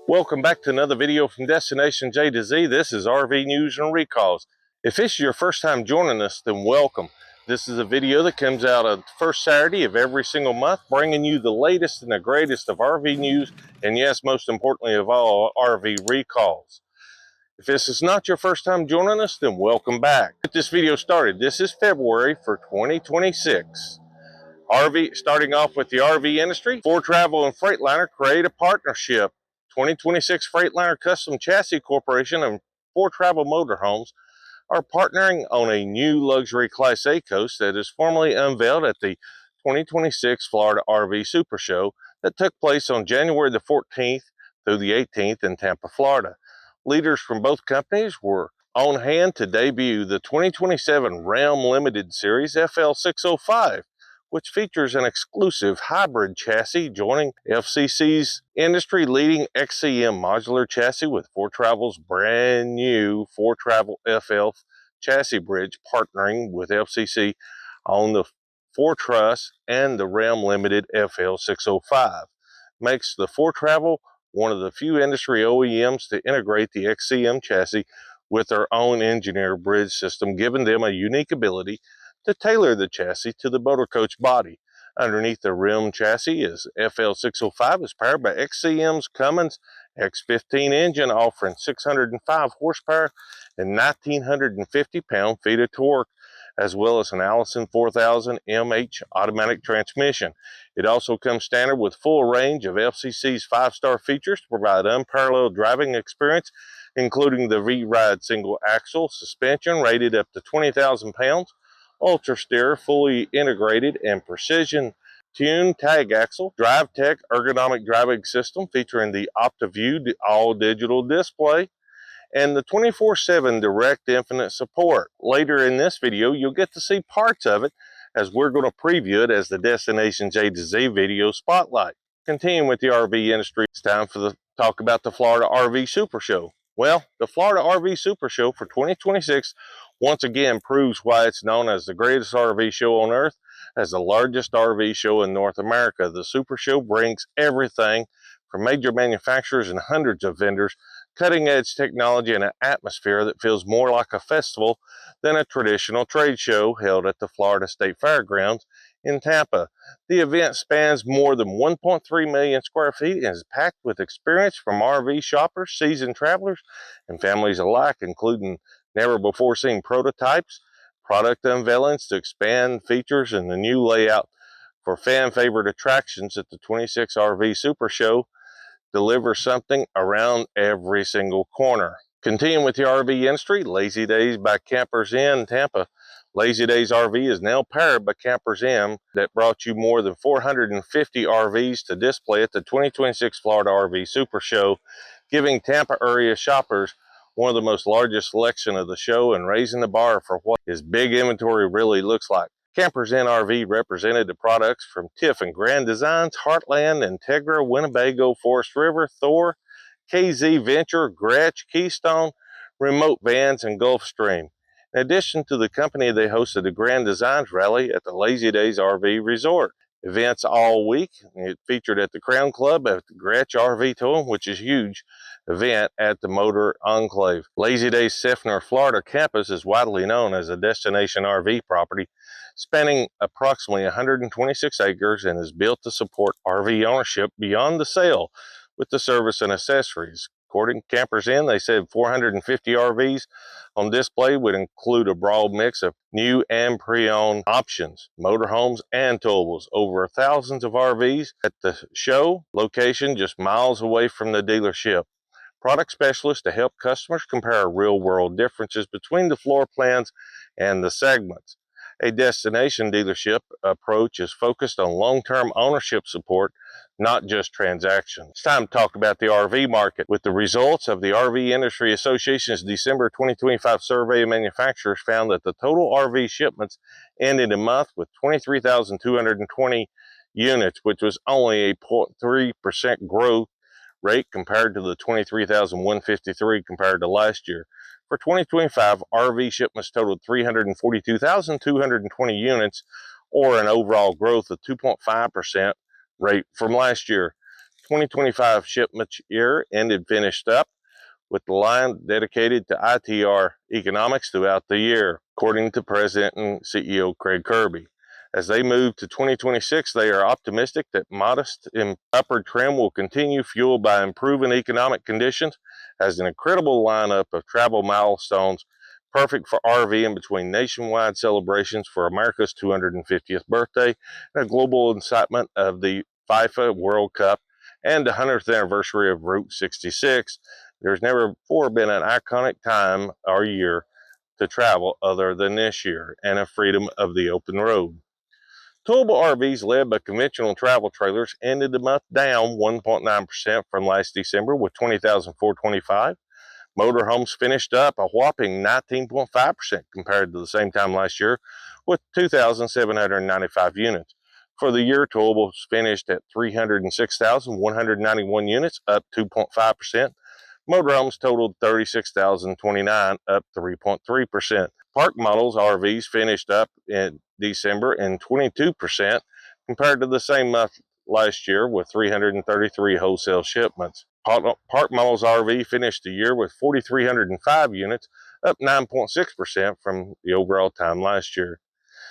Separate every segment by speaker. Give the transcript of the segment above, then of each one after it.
Speaker 1: Welcome back to another video from Destination J to Z. This is RV News and Recalls. If this is your first time joining us, then welcome. This is a video that comes out on the first Saturday of every single month, bringing you the latest and the greatest of RV news, and yes, most importantly of all, RV recalls. If this is not your first time joining us, then welcome back. Get this video started. This is February for 2026. Starting off with the RV industry, Ford Travel and Freightliner create a partnership. 2026 Freightliner Custom Chassis Corporation and Ford Travel Motorhomes are partnering on a new luxury Class A coach that is formally unveiled at the 2026 Florida RV Super Show that took place on January the 14th through the 18th in Tampa, Florida. Leaders from both companies were on hand to debut the 2027 Realm Limited Series FL605, which features an exclusive hybrid chassis joining FCC's industry-leading XCM modular chassis with Ford Travel's brand new Ford Travel FL chassis bridge, partnering with FCC on the Ford Truss and the Realm Limited FL605. Makes the Ford Travel one of the few industry OEMs to integrate the XCM chassis with their own engineered bridge system, giving them a unique ability to tailor the chassis to the motor coach body. Underneath the rim chassis is FL605 is powered by XCM's Cummins X15 engine, offering 605 horsepower and 1,950 pound-feet of torque, as well as an Allison 4000 MH automatic transmission. It also comes standard with full range of FCC's 5-star features to provide unparalleled driving experience, including the V-Ride single axle suspension rated up to 20,000 pounds, ultra steer fully integrated and precision tuned tag axle, drive tech ergonomic driving system featuring the OptiView all digital display, and the 24/7 direct infinite support. Later in this video, you'll get to see parts of it, as we're going to preview it as the Destination J to Z video spotlight. Continuing with the RV industry, it's time for the talk about the Florida RV Super Show. Well, the Florida RV Super Show for 2026 once again proves why it's known as the greatest RV show on earth. As the largest RV show in North America, the Super Show brings everything from major manufacturers and hundreds of vendors, cutting-edge technology, and an atmosphere that feels more like a festival than a traditional trade show held at the Florida State Fairgrounds in Tampa. The event spans more than 1.3 million square feet and is packed with experience from RV shoppers, seasoned travelers, and families alike, including never-before-seen prototypes, product unveilings to expand features, and the new layout for fan-favorite attractions at the 26 RV Super Show deliver something around every single corner. Continuing with the RV industry, Lazy Days by Campers Inn Tampa. Lazy Days RV is now powered by Campers Inn that brought you more than 450 RVs to display at the 2026 Florida RV Super Show, giving Tampa area shoppers one of the most largest selection of the show and raising the bar for what his big inventory really looks like. Campers Inn RV represented the products from Tiff and Grand Designs, Heartland, Integra, Winnebago, Forest River, Thor, KZ Venture, Gretsch, Keystone, Remote Vans, and Gulfstream. In addition to the company, they hosted a Grand Designs rally at the Lazy Days RV Resort. Events all week. It featured at the Crown Club at the Gretsch RV Tour, which is huge event at the Motor Enclave. Lazy Days Seffner, Florida campus is widely known as a destination RV property spanning approximately 126 acres and is built to support RV ownership beyond the sale with the service and accessories. According to Campers Inn, they said 450 RVs on display would include a broad mix of new and pre-owned options, motorhomes, and towables. Over thousands of RVs at the show location just miles away from the dealership. Product specialists to help customers compare real-world differences between the floor plans and the segments. A destination dealership approach is focused on long-term ownership support, not just transactions. It's time to talk about the RV market. With the results of the RV Industry Association's December 2025 survey of manufacturers found that the total RV shipments ended a month with 23,220 units, which was only a 0.3% growth rate compared to the 23,153 compared to last year. For 2025, RV shipments totaled 342,220 units, or an overall growth of 2.5% rate from last year. 2025 shipment year finished up with the line dedicated to ITR economics throughout the year, according to President and CEO Craig Kirby. As they move to 2026, they are optimistic that modest and upward trend will continue, fueled by improving economic conditions, as an incredible lineup of travel milestones, perfect for RVing between nationwide celebrations for America's 250th birthday and a global incitement of the FIFA World Cup and the 100th anniversary of Route 66. There's never before been an iconic time or year to travel other than this year, and a freedom of the open road. Towable RVs led by conventional travel trailers ended the month down 1.9% from last December with 20,425. Motorhomes finished up a whopping 19.5% compared to the same time last year with 2,795 units. For the year, towables finished at 306,191 units, up 2.5%. Motorhomes totaled 36,029, up 3.3%. Park models RVs finished up in December in 22% compared to the same month last year with 333 wholesale shipments. Park models RV finished the year with 4,305 units, up 9.6% from the overall time last year.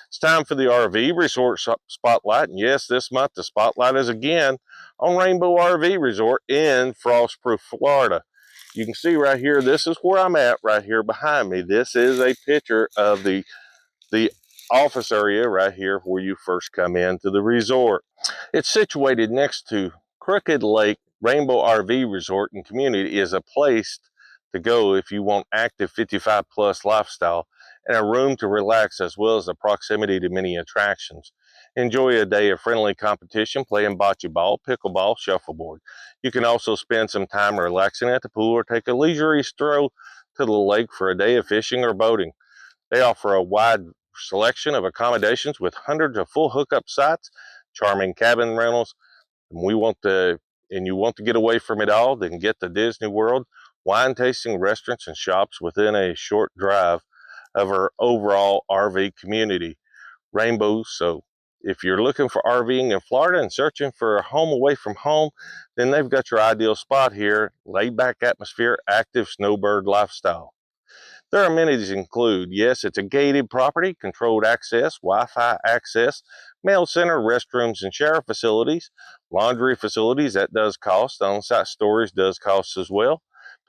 Speaker 1: It's time for the RV Resort Spotlight, and yes, this month the spotlight is again on Rainbow RV Resort in Frostproof, Florida. You can see right here, this is where I'm at right here behind me. This is a picture of the office area right here where you first come into the resort. It's situated next to Crooked Lake. Rainbow RV Resort and Community is a place to go if you want active 55 plus lifestyle and a room to relax, as well as the proximity to many attractions. Enjoy a day of friendly competition playing bocce ball, pickleball, shuffleboard. You can also spend some time relaxing at the pool or take a leisurely stroll to the lake for a day of fishing or boating. They offer a wide selection of accommodations with hundreds of full hookup sites, charming cabin rentals, and you want to get away from it all, then get to Disney World, wine tasting restaurants and shops within a short drive of our overall RV community, Rainbow. So if you're looking for RVing in Florida and searching for a home away from home, then they've got your ideal spot here. Laid back atmosphere, active snowbird lifestyle. Their amenities include, yes, it's a gated property, controlled access, Wi-Fi access, mail center, restrooms and shower facilities, laundry facilities, that does cost, on-site storage does cost as well,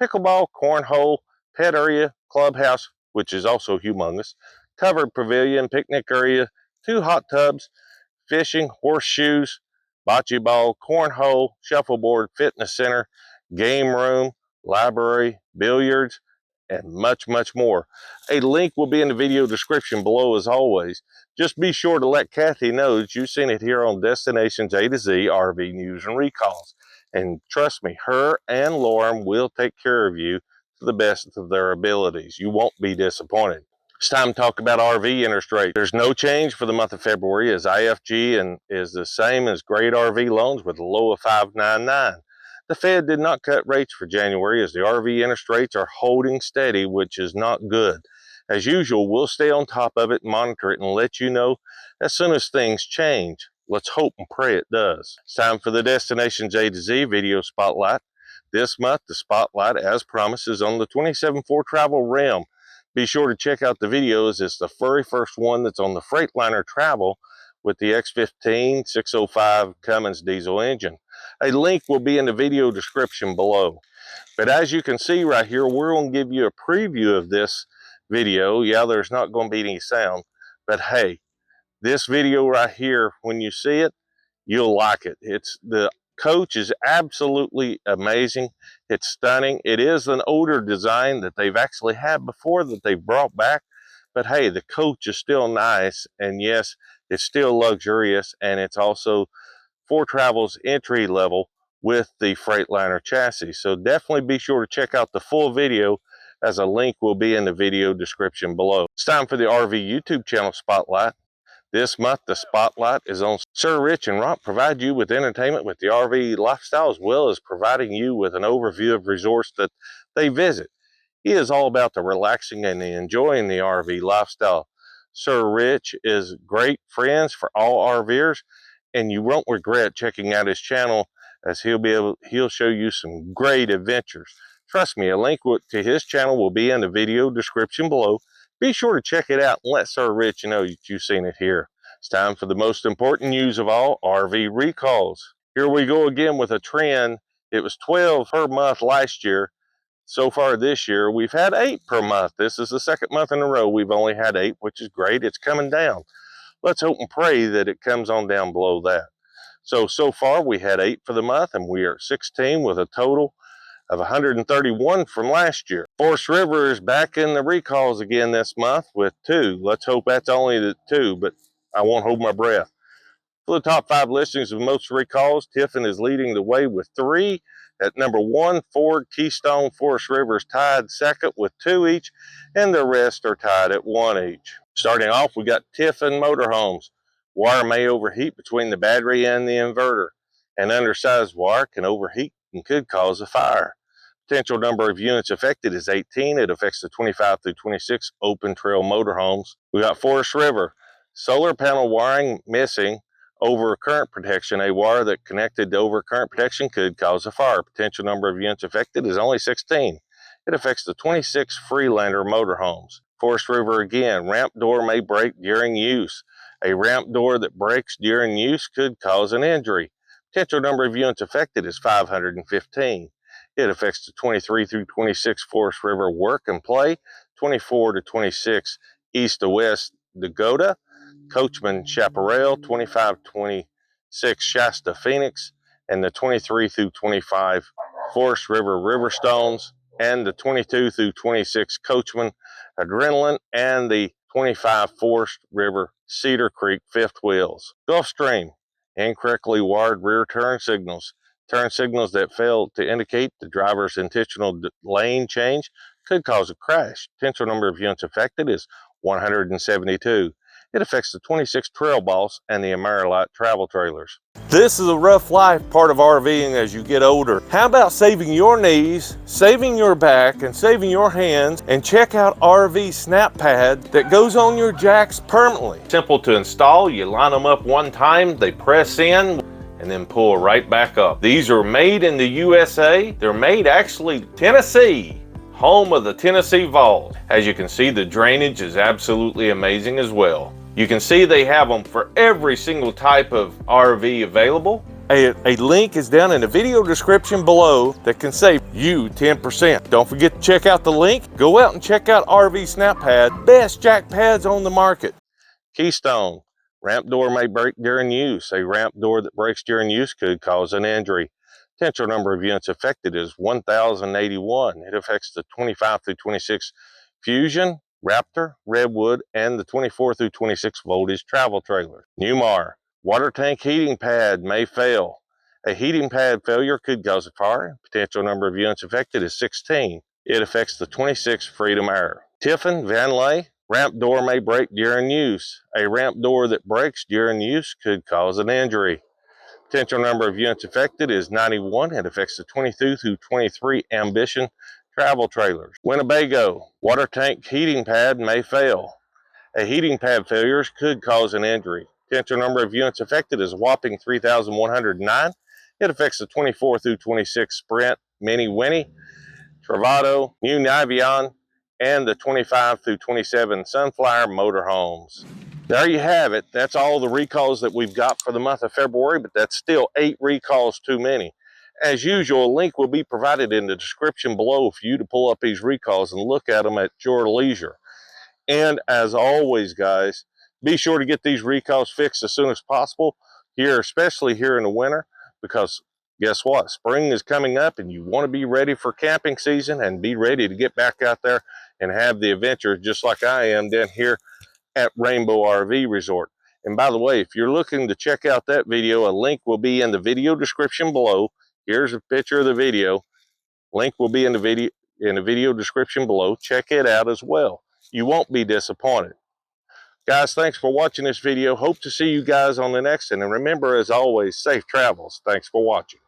Speaker 1: pickleball, cornhole, pet area, clubhouse, which is also humongous, covered pavilion, picnic area, 2 hot tubs, fishing, horseshoes, bocce ball, cornhole, shuffleboard, fitness center, game room, library, billiards, and much, much more. A link will be in the video description below as always. Just be sure to let Kathy know that you've seen it here on Destinations A to Z RV News and Recalls. And trust me, her and Lauren will take care of you to the best of their abilities. You won't be disappointed. It's time to talk about RV interest rate. There's no change for the month of February, as IFG and is the same as great RV loans with a low of 5.99. The Fed did not cut rates for January, as the RV interest rates are holding steady, which is not good. As usual, we'll stay on top of it, monitor it, and let you know as soon as things change. Let's hope and pray it does. It's time for the Destinations A to Z video spotlight. This month, the spotlight, as promised, is on the 27 Ford Travel Ram. Be sure to check out the videos. It's the very first one that's on the Freightliner Travel with the X15 605 Cummins diesel engine. A link will be in the video description below. But as you can see right here, we're going to give you a preview of this video. Yeah, there's not going to be any sound, but hey, this video right here, when you see it, you'll like it. The coach is absolutely amazing. It's stunning. It is an older design that they've actually had before that they've brought back, but hey, the coach is still nice, and yes, it's still luxurious, and it's also for Travel's entry level with the Freightliner chassis. So definitely be sure to check out the full video, as a link will be in the video description below. It's time for the RV YouTube channel spotlight. This month, the spotlight is on Sir Rich and Rock. Provide you with entertainment with the RV lifestyle, as well as providing you with an overview of resorts that they visit. He is all about the relaxing and the enjoying the RV lifestyle. Sir Rich is great friends for all RVers, and you won't regret checking out his channel, as he'll show you some great adventures. Trust me, a link to his channel will be in the video description below. Be sure to check it out and let Sir Rich know that you've seen it here. It's time for the most important news of all, RV recalls. Here we go again with a trend. It was 12 per month last year. So far this year, we've had 8 per month. This is the second month in a row we've only had 8, which is great. It's coming down. Let's hope and pray that it comes on down below that. So far we had 8 for the month, and we are at 16 with a total of 131 from last year. Forest River is back in the recalls again this month with 2. Let's hope that's only the 2, but I won't hold my breath. For the top 5 listings of most recalls, Tiffin is leading the way with 3. At number 1, Ford, Keystone, Forest River is tied second with 2 each, and the rest are tied at 1 each. Starting off, we got Tiffin Motorhomes. Wire may overheat between the battery and the inverter. An undersized wire can overheat and could cause a fire. Potential number of units affected is 18. It affects the 25 through 26 open trail motorhomes. We got Forest River. Solar panel wiring missing. Over current protection, a wire that connected to over current protection could cause a fire. Potential number of units affected is only 16. It affects the 26 Freelander motorhomes. Forest River again, ramp door may break during use. A ramp door that breaks during use could cause an injury. Potential number of units affected is 515. It affects the 23 through 26 Forest River work and play, 24 to 26 east to west Dakota, Coachman Chaparral, 25-26 Shasta Phoenix, and the 23 through 25 Forest River Riverstones, and the 22 through 26 Coachman Adrenaline, and the 25 Forest River Cedar Creek fifth wheels. Gulfstream, incorrectly wired rear turn signals. Turn signals that fail to indicate the driver's intentional lane change could cause a crash. Potential number of units affected is 172. It affects the 26 Trail Boss and the Amerilite travel trailers. This is a rough life part of RVing as you get older. How about saving your knees, saving your back, and saving your hands, and check out RV Snap Pad that goes on your jacks permanently. Simple to install. You line them up one time, they press in, and then pull right back up. These are made in the USA. They're made actually Tennessee, home of the Tennessee Vols. As you can see, the drainage is absolutely amazing as well. You can see they have them for every single type of RV available. A link is down in the video description below that can save you 10%. Don't forget to check out the link. Go out and check out RV Snap Pad, best jack pads on the market. Keystone, ramp door may break during use. A ramp door that breaks during use could cause an injury. Potential number of units affected is 1,081. It affects the 25 through 26 Fusion, Raptor, Redwood, and the 24 through 26 voltage travel trailer. Newmar, water tank heating pad may fail. A heating pad failure could cause a fire. Potential number of units affected is 16. It affects the 26 Freedom Air. Tiffin, Van Lay, ramp door may break during use. A ramp door that breaks during use could cause an injury. Potential number of units affected is 91. It affects the 22 through 23 Ambition travel trailers. Winnebago, water tank heating pad may fail. A heating pad failure could cause an injury. Potential number of units affected is a whopping 3,109. It affects the 24 through 26 Sprint, Mini Winnie, Travado, New Navion, and the 25 through 27 Sunflower motorhomes. There you have it. That's all the recalls that we've got for the month of February, but that's still 8 recalls too many. As usual, a link will be provided in the description below for you to pull up these recalls and look at them at your leisure. And as always, guys, be sure to get these recalls fixed as soon as possible here, especially here in the winter, because guess what? Spring is coming up and you want to be ready for camping season and be ready to get back out there and have the adventure just like I am down here at Rainbow RV Resort. And by the way, if you're looking to check out that video, a link will be in the video description below. Here's a picture of the video. Link will be in the video description below. Check it out as well. You won't be disappointed. Guys, thanks for watching this video. Hope to see you guys on the next one. And remember, as always, safe travels. Thanks for watching.